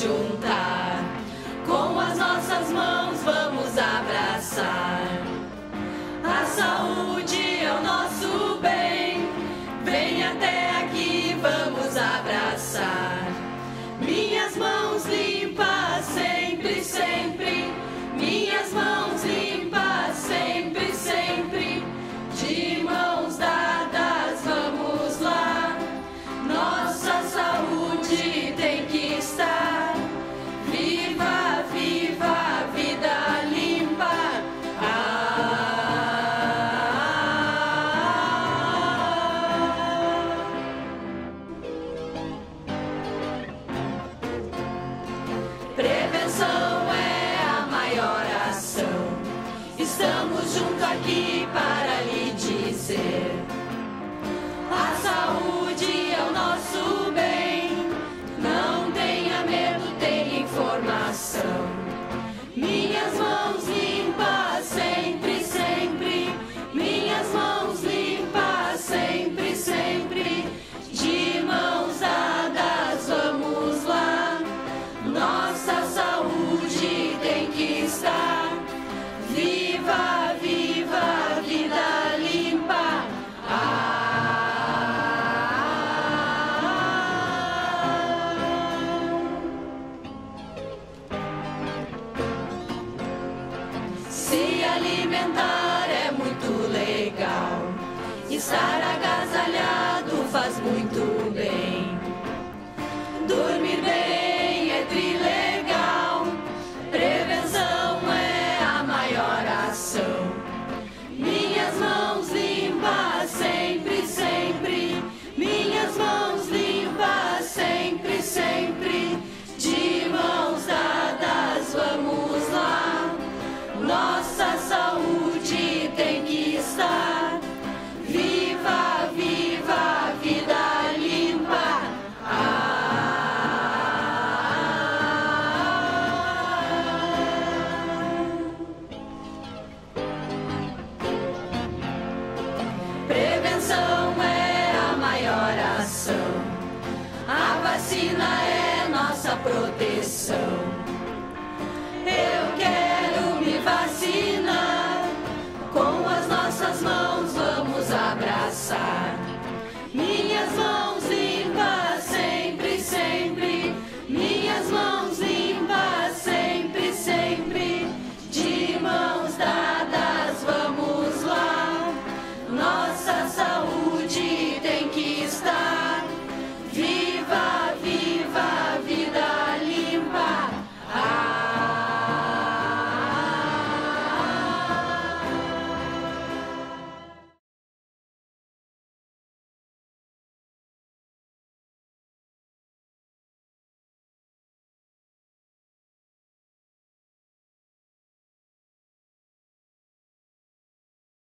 juntar, com as nossas mãos vamos abraçar. A saúde é o nosso bem, vem até aqui, vamos abraçar. Minhas mãos limpas sempre, sempre, minhas mãos limpas sempre, sempre, de mãos dadas vamos lá. Nossa saúde tem que estar viva, viva, vida limpa. Prevenção é a maior ação. Estamos juntos aqui para lhe dizer: a saúde é o nosso bem. Não tenha medo, tenha informação. Minhas mãos limpas sempre, sempre, minhas mãos limpas sempre, sempre, de mãos dadas vamos lá. Nossa saúde tem que estar viva, viva, vida limpa. Se alimentar é muito legal, estar agasalhado faz muito bem. Dormir bem é trilegal, prevenção é a maior ação. Minhas mãos limpas sempre, sempre, minhas mãos limpas sempre, sempre, de mãos dadas vamos lá. Nossa saúde tem que estar viva, viva, vida limpa. Prevenção é a maior ação. A vacina é nossa proteção. Eu quero me vacinar. Com as nossas mãos vamos abraçar. Minhas mãos limpas sempre, sempre, minhas mãos limpas sempre, sempre, de mãos dadas vamos lá. Nossa saúde